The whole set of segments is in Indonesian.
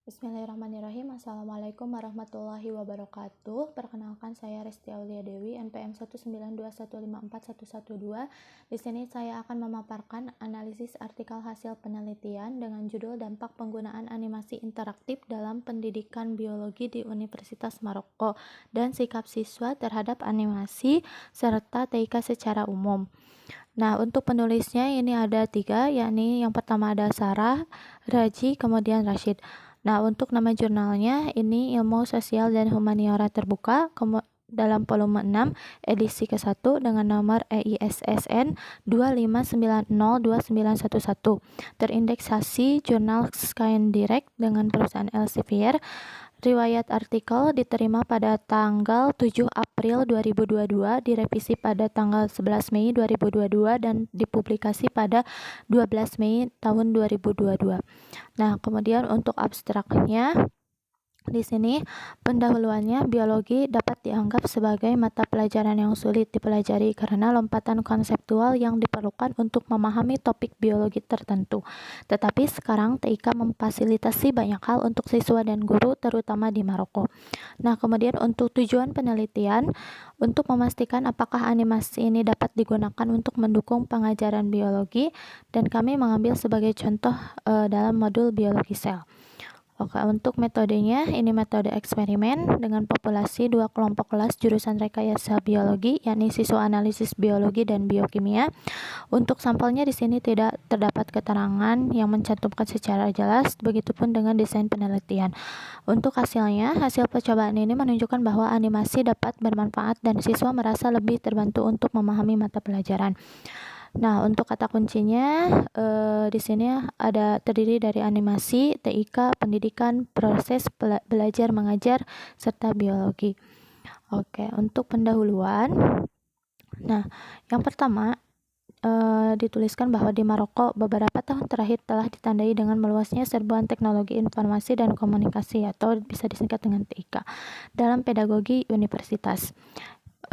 Bismillahirrahmanirrahim. Assalamualaikum warahmatullahi wabarakatuh. Perkenalkan, saya Resti Aulia Dewi, NPM 192154112. Di sini saya akan memaparkan analisis artikel hasil penelitian dengan judul Dampak Penggunaan Animasi Interaktif dalam Pendidikan Biologi di Universitas Maroko dan Sikap Siswa terhadap Animasi serta TIK secara umum. Nah, untuk penulisnya ini ada 3, yakni yang pertama ada Sarah, Raji, kemudian Rashid. Nah, untuk nama jurnalnya ini Ilmu Sosial dan Humaniora Terbuka dalam volume 6 edisi ke-1 dengan nomor EISSN 25902911, terindeksasi jurnal Science Direct dengan perusahaan Elsevier. Riwayat artikel diterima pada tanggal 7 April 2022, direvisi pada tanggal 11 Mei 2022, dan dipublikasi pada 12 Mei tahun 2022. Nah, kemudian untuk abstraknya, di sini pendahuluannya, biologi dapat dianggap sebagai mata pelajaran yang sulit dipelajari karena lompatan konseptual yang diperlukan untuk memahami topik biologi tertentu. Tetapi sekarang TIK memfasilitasi banyak hal untuk siswa dan guru, terutama di Maroko. Nah, kemudian untuk tujuan penelitian, untuk memastikan apakah animasi ini dapat digunakan untuk mendukung pengajaran biologi, dan kami mengambil sebagai contoh dalam modul biologi sel. Oke, untuk metodenya, ini metode eksperimen dengan populasi 2 kelompok kelas jurusan rekayasa biologi, yakni siswa analisis biologi dan biokimia. Untuk sampelnya di sini tidak terdapat keterangan yang mencantumkan secara jelas, begitupun dengan desain penelitian. Untuk hasilnya, hasil percobaan ini menunjukkan bahwa animasi dapat bermanfaat dan siswa merasa lebih terbantu untuk memahami mata pelajaran. Nah, untuk kata kuncinya di sini ada terdiri dari animasi, TIK, pendidikan, proses belajar mengajar, serta biologi. Oke, untuk pendahuluan. Nah, yang pertama dituliskan bahwa di Maroko beberapa tahun terakhir telah ditandai dengan meluasnya serbuan teknologi informasi dan komunikasi, atau bisa disingkat dengan TIK, dalam pedagogi universitas.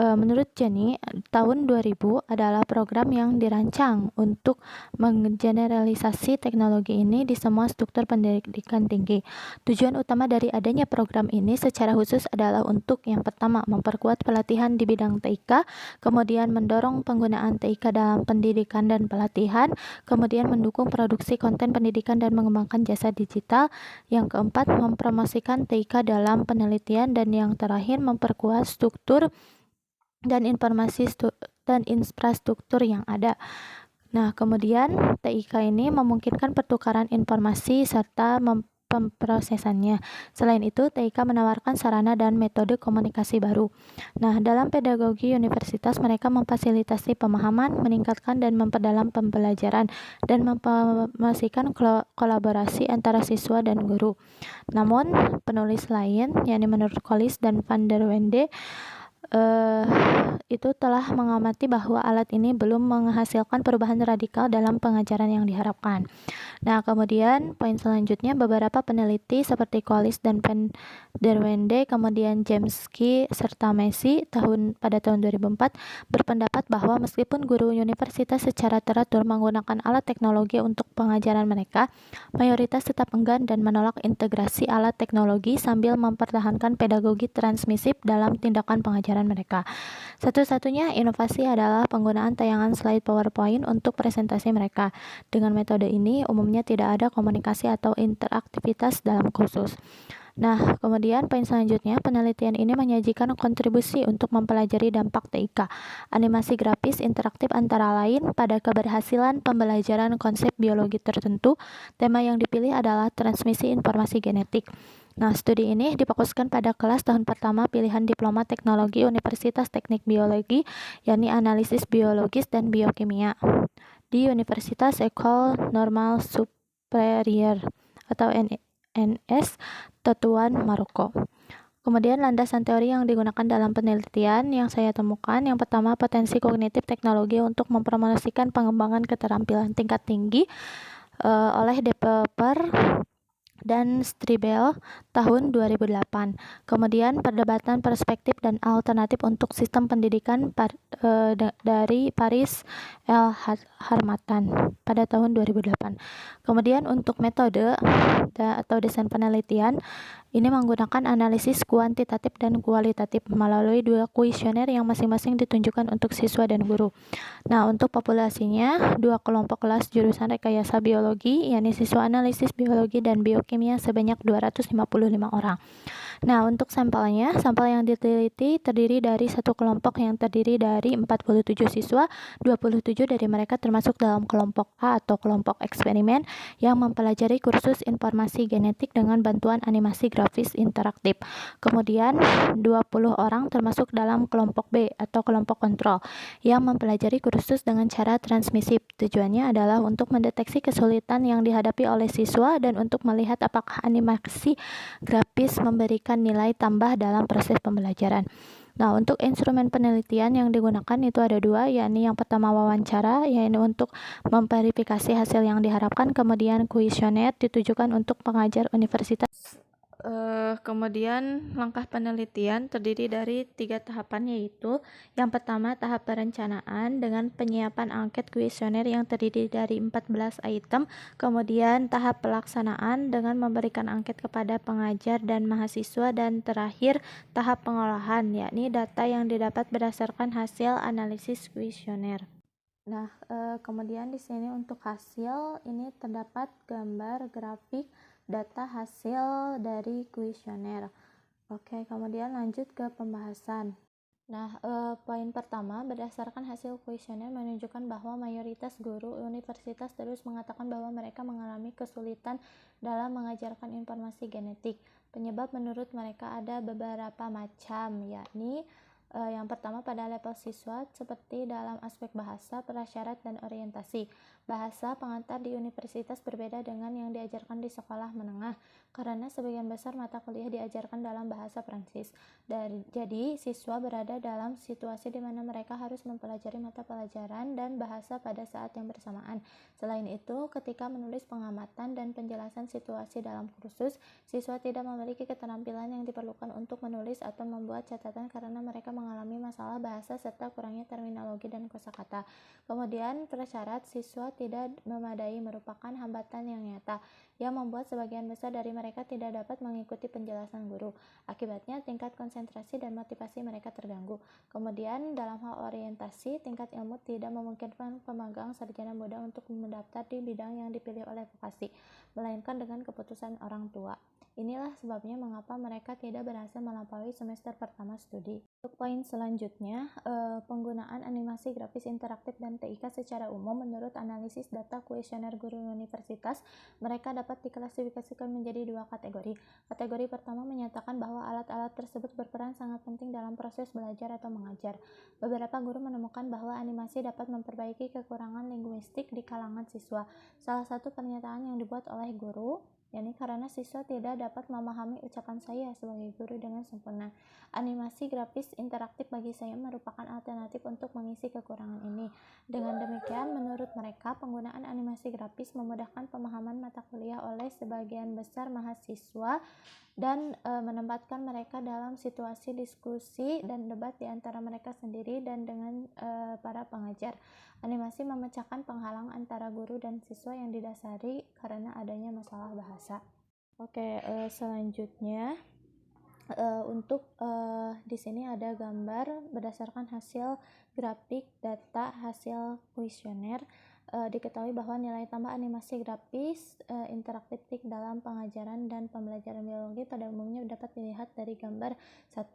Menurut Jenny, tahun 2000 adalah program yang dirancang untuk menggeneralisasi teknologi ini di semua struktur pendidikan tinggi. Tujuan utama dari adanya program ini secara khusus adalah untuk yang pertama, memperkuat pelatihan di bidang TIK, kemudian mendorong penggunaan TIK dalam pendidikan dan pelatihan, kemudian mendukung produksi konten pendidikan dan mengembangkan jasa digital, yang keempat, mempromosikan TIK dalam penelitian, dan yang terakhir, memperkuat struktur dan informasi dan infrastruktur yang ada. Nah, kemudian TIK ini memungkinkan pertukaran informasi serta pemrosesannya. Selain itu, TIK menawarkan sarana dan metode komunikasi baru. Nah, dalam pedagogi universitas, mereka memfasilitasi pemahaman, meningkatkan dan memperdalam pembelajaran, dan mempromosikan kolaborasi antara siswa dan guru. Namun, penulis lain, yakni menurut Collis dan Van der Wende, itu telah mengamati bahwa alat ini belum menghasilkan perubahan radikal dalam pengajaran yang diharapkan. Nah, kemudian poin selanjutnya, beberapa peneliti seperti Collis dan Van der Wende, kemudian Jamski serta Messi pada tahun 2004 berpendapat bahwa meskipun guru universitas secara teratur menggunakan alat teknologi untuk pengajaran mereka, mayoritas tetap enggan dan menolak integrasi alat teknologi sambil mempertahankan pedagogi transmisif dalam tindakan pengajaran mereka. Satu-satunya inovasi adalah penggunaan tayangan slide PowerPoint untuk presentasi mereka. Dengan metode ini, umumnya tidak ada komunikasi atau interaktivitas dalam kursus. Nah, kemudian poin selanjutnya, penelitian ini menyajikan kontribusi untuk mempelajari dampak TIK, animasi grafis interaktif antara lain pada keberhasilan pembelajaran konsep biologi tertentu. Tema yang dipilih adalah transmisi informasi genetik. Nah, studi ini difokuskan pada kelas tahun pertama pilihan diploma teknologi Universitas Teknik Biologi, yakni analisis biologis dan biokimia, di Universitas École Normale Supérieure atau NS Tetuan, Maroko. Kemudian landasan teori yang digunakan dalam penelitian yang saya temukan, yang pertama, potensi kognitif teknologi untuk mempromosikan pengembangan keterampilan tingkat tinggi oleh developer dan Stribel tahun 2008. Kemudian perdebatan perspektif dan alternatif untuk sistem pendidikan dari Paris L. Harmatan pada tahun 2008. Kemudian untuk metode atau desain penelitian ini menggunakan analisis kuantitatif dan kualitatif melalui dua kuesioner yang masing-masing ditunjukkan untuk siswa dan guru. Nah, untuk populasinya, dua kelompok kelas jurusan rekayasa biologi, yakni siswa analisis biologi dan biokimia sebanyak 255 orang. Nah, untuk sampel yang diteliti terdiri dari satu kelompok yang terdiri dari 47 siswa, 27 dari mereka termasuk dalam kelompok A atau kelompok eksperimen yang mempelajari kursus informasi genetik dengan bantuan animasi grafis interaktif. Kemudian, 20 orang termasuk dalam kelompok B atau kelompok kontrol yang mempelajari kursus dengan cara transmisif. Tujuannya adalah untuk mendeteksi kesulitan yang dihadapi oleh siswa dan untuk melihat apakah animasi grafis memberikan nilai tambah dalam proses pembelajaran. Nah, untuk instrumen penelitian yang digunakan itu ada dua, yakni yang pertama wawancara, yaitu untuk memverifikasi hasil yang diharapkan, kemudian kuesioner ditujukan untuk pengajar universitas. Kemudian langkah penelitian terdiri dari 3 tahapan, yaitu yang pertama tahap perencanaan dengan penyiapan angket kuesioner yang terdiri dari 14 item, kemudian tahap pelaksanaan dengan memberikan angket kepada pengajar dan mahasiswa, dan terakhir tahap pengolahan, yakni data yang didapat berdasarkan hasil analisis kuesioner. Nah, kemudian di sini untuk hasil ini terdapat gambar grafik data hasil dari kuesioner. Oke, kemudian lanjut ke pembahasan. Nah, poin pertama, berdasarkan hasil kuesioner menunjukkan bahwa mayoritas guru universitas terus mengatakan bahwa mereka mengalami kesulitan dalam mengajarkan informasi genetik. Penyebab menurut mereka ada beberapa macam, yakni yang pertama pada level siswa seperti dalam aspek bahasa, prasyarat, dan orientasi. Bahasa pengantar di universitas berbeda dengan yang diajarkan di sekolah menengah karena sebagian besar mata kuliah diajarkan dalam bahasa Prancis. Jadi, siswa berada dalam situasi di mana mereka harus mempelajari mata pelajaran dan bahasa pada saat yang bersamaan. Selain itu, ketika menulis pengamatan dan penjelasan situasi dalam kursus, siswa tidak memiliki keterampilan yang diperlukan untuk menulis atau membuat catatan karena mereka mengalami masalah bahasa serta kurangnya terminologi dan kosakata. Kemudian, prasyarat siswa tidak memadai merupakan hambatan yang nyata yang membuat sebagian besar dari mereka tidak dapat mengikuti penjelasan guru. Akibatnya, tingkat konsentrasi dan motivasi mereka terganggu. Kemudian, dalam hal orientasi, tingkat ilmu tidak memungkinkan pemegang sarjana muda untuk mendaftar di bidang yang dipilih oleh vokasi, melainkan dengan keputusan orang tua. Inilah sebabnya mengapa mereka tidak berhasil melampaui semester pertama studi. Untuk poin selanjutnya, penggunaan animasi grafis interaktif dan TIK secara umum. Menurut analisis data kuesioner guru universitas, mereka dapat diklasifikasikan menjadi dua kategori. Kategori pertama menyatakan bahwa alat-alat tersebut berperan sangat penting dalam proses belajar atau mengajar. Beberapa guru menemukan bahwa animasi dapat memperbaiki kekurangan linguistik di kalangan siswa. Salah satu pernyataan yang dibuat oleh guru, yakni karena siswa tidak dapat memahami ucapan saya sebagai guru dengan sempurna. Animasi grafis interaktif bagi saya merupakan alternatif untuk mengisi kekurangan ini. Dengan demikian, menurut mereka, penggunaan animasi grafis memudahkan pemahaman mata kuliah oleh sebagian besar mahasiswa dan menempatkan mereka dalam situasi diskusi dan debat di antara mereka sendiri dan dengan para pengajar. Animasi memecahkan penghalang antara guru dan siswa yang didasari karena adanya masalah bahasa. Oke, selanjutnya untuk di sini ada gambar berdasarkan hasil grafik data hasil kuesioner. Diketahui bahwa nilai tambah animasi grafis interaktif dalam pengajaran dan pembelajaran biologi pada umumnya dapat dilihat dari gambar 1.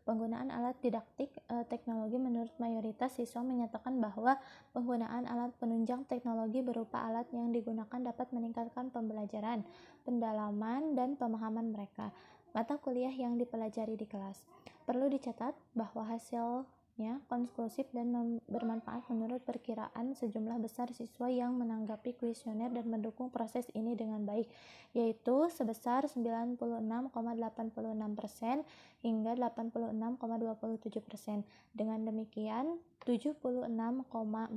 Penggunaan alat didaktik teknologi. Menurut mayoritas siswa menyatakan bahwa penggunaan alat penunjang teknologi berupa alat yang digunakan dapat meningkatkan pembelajaran, pendalaman, dan pemahaman mereka mata kuliah yang dipelajari di kelas. Perlu dicatat bahwa hasil selanjutnya konklusif dan bermanfaat menurut perkiraan sejumlah besar siswa yang menanggapi kuesioner dan mendukung proses ini dengan baik, yaitu sebesar 96,86% hingga 86,27%. Dengan demikian, 76,47%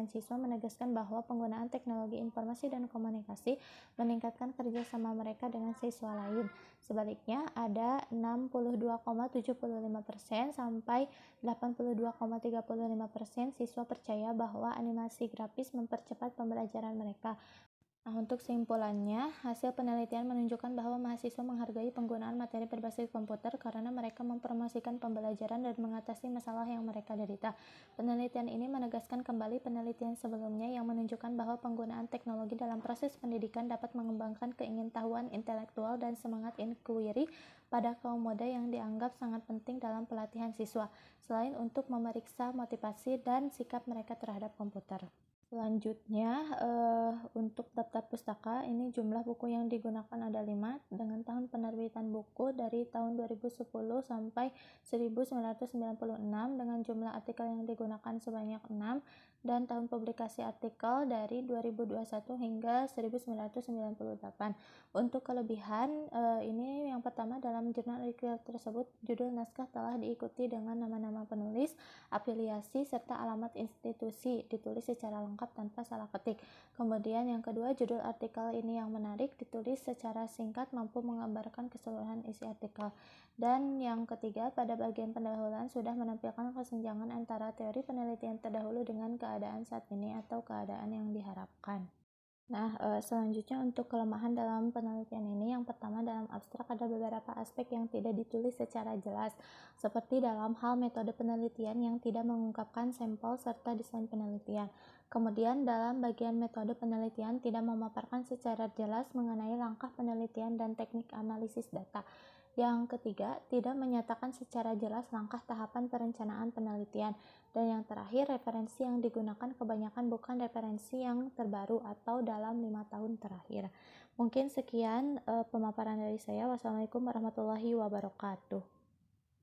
siswa menegaskan bahwa penggunaan teknologi informasi dan komunikasi meningkatkan kerjasama mereka dengan siswa lain. Sebaliknya, ada 62,75% sampai 82,35% siswa percaya bahwa animasi grafis mempercepat pembelajaran mereka. Nah, untuk kesimpulannya, hasil penelitian menunjukkan bahwa mahasiswa menghargai penggunaan materi berbasis komputer karena mereka mempromosikan pembelajaran dan mengatasi masalah yang mereka derita. Penelitian ini menegaskan kembali penelitian sebelumnya yang menunjukkan bahwa penggunaan teknologi dalam proses pendidikan dapat mengembangkan keingintahuan intelektual dan semangat inquiry pada kaum muda yang dianggap sangat penting dalam pelatihan siswa, selain untuk memeriksa motivasi dan sikap mereka terhadap komputer. Selanjutnya, untuk daftar pustaka, ini jumlah buku yang digunakan ada 5, dengan tahun penerbitan buku dari tahun 2010 sampai 1996, dengan jumlah artikel yang digunakan sebanyak 6, dan tahun publikasi artikel dari 2021 hingga 1998. Untuk kelebihan, ini yang pertama, dalam jurnal artikel tersebut, judul naskah telah diikuti dengan nama-nama penulis, afiliasi, serta alamat institusi, ditulis secara lengkap tanpa salah ketik. Kemudian yang kedua, judul artikel ini yang menarik, ditulis secara singkat, mampu menggambarkan keseluruhan isi artikel. Dan yang ketiga, pada bagian pendahuluan sudah menampilkan kesenjangan antara teori penelitian terdahulu dengan keadaan saat ini atau keadaan yang diharapkan. Nah, selanjutnya untuk kelemahan dalam penelitian ini, yang pertama, dalam abstrak ada beberapa aspek yang tidak ditulis secara jelas, seperti dalam hal metode penelitian yang tidak mengungkapkan sampel serta desain penelitian. Kemudian dalam bagian metode penelitian tidak memaparkan secara jelas mengenai langkah penelitian dan teknik analisis data. Yang ketiga, tidak menyatakan secara jelas langkah tahapan perencanaan penelitian. Dan yang terakhir, referensi yang digunakan kebanyakan bukan referensi yang terbaru atau dalam 5 tahun terakhir. Mungkin sekian pemaparan dari saya. Wassalamualaikum warahmatullahi wabarakatuh.